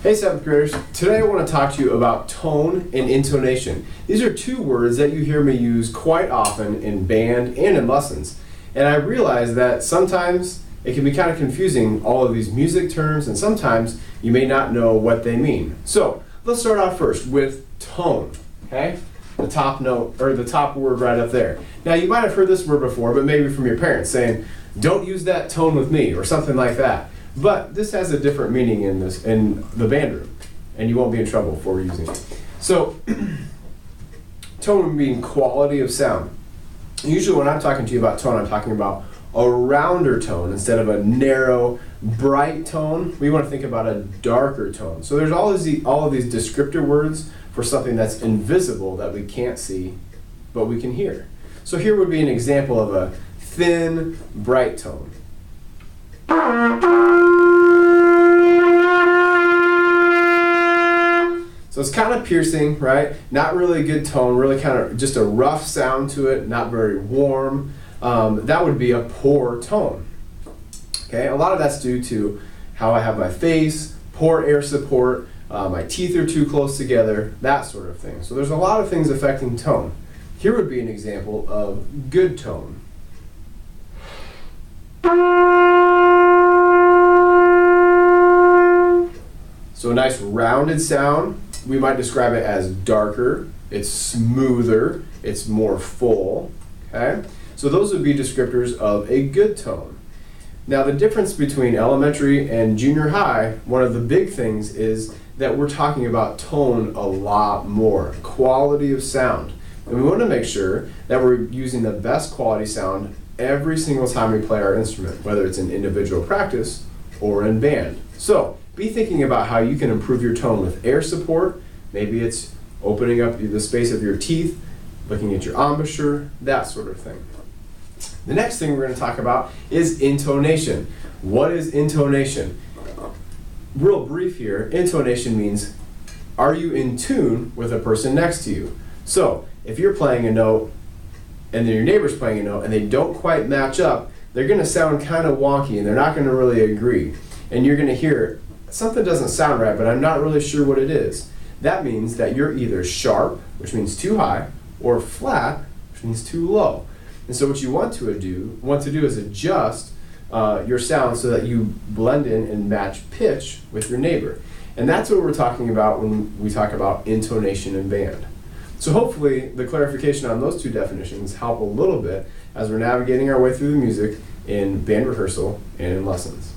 Hey 7th graders, today I want to talk to you about tone and intonation. These are two words that you hear me use quite often in band and in lessons. And I realize that sometimes it can be kind of confusing, all of these music terms, and sometimes you may not know what they mean. So let's start off first with tone, okay? The top note, or the top word right up there. Now you might have heard this word before, but maybe from your parents saying, don't use that tone with me, or something like that. But this has a different meaning in the band room, and you won't be in trouble for using it. So, tone being quality of sound. Usually when I'm talking to you about tone, I'm talking about a rounder tone instead of a narrow, bright tone. We want to think about a darker tone. So there's all of these descriptor words for something that's invisible that we can't see, but we can hear. So here would be an example of a thin, bright tone. So it's kind of piercing, right? Not really a good tone, really kind of just a rough sound to it, not very warm. That would be a poor tone. Okay, a lot of that's due to how I have my face, poor air support, my teeth are too close together, that sort of thing. So there's a lot of things affecting tone. Here would be an example of good tone. So a nice rounded sound, we might describe it as darker, it's smoother, it's more full, okay? So those would be descriptors of a good tone. Now the difference between elementary and junior high, one of the big things is that we're talking about tone a lot more, quality of sound. And we want to make sure that we're using the best quality sound every single time we play our instrument, whether it's in individual practice or in band. So be thinking about how you can improve your tone with air support. Maybe it's opening up the space of your teeth, looking at your embouchure, that sort of thing. The next thing we're going to talk about is intonation. What is intonation? Real brief here, intonation means, are you in tune with a person next to you? So if you're playing a note and then your neighbor's playing a note and they don't quite match up, they're going to sound kind of wonky and they're not going to really agree. And you're going to hear, something doesn't sound right, but I'm not really sure what it is. That means that you're either sharp, which means too high, or flat, which means too low. And so what you want to do is adjust your sound so that you blend in and match pitch with your neighbor. And that's what we're talking about when we talk about intonation in band. So hopefully the clarification on those two definitions help a little bit as we're navigating our way through the music in band rehearsal and in lessons.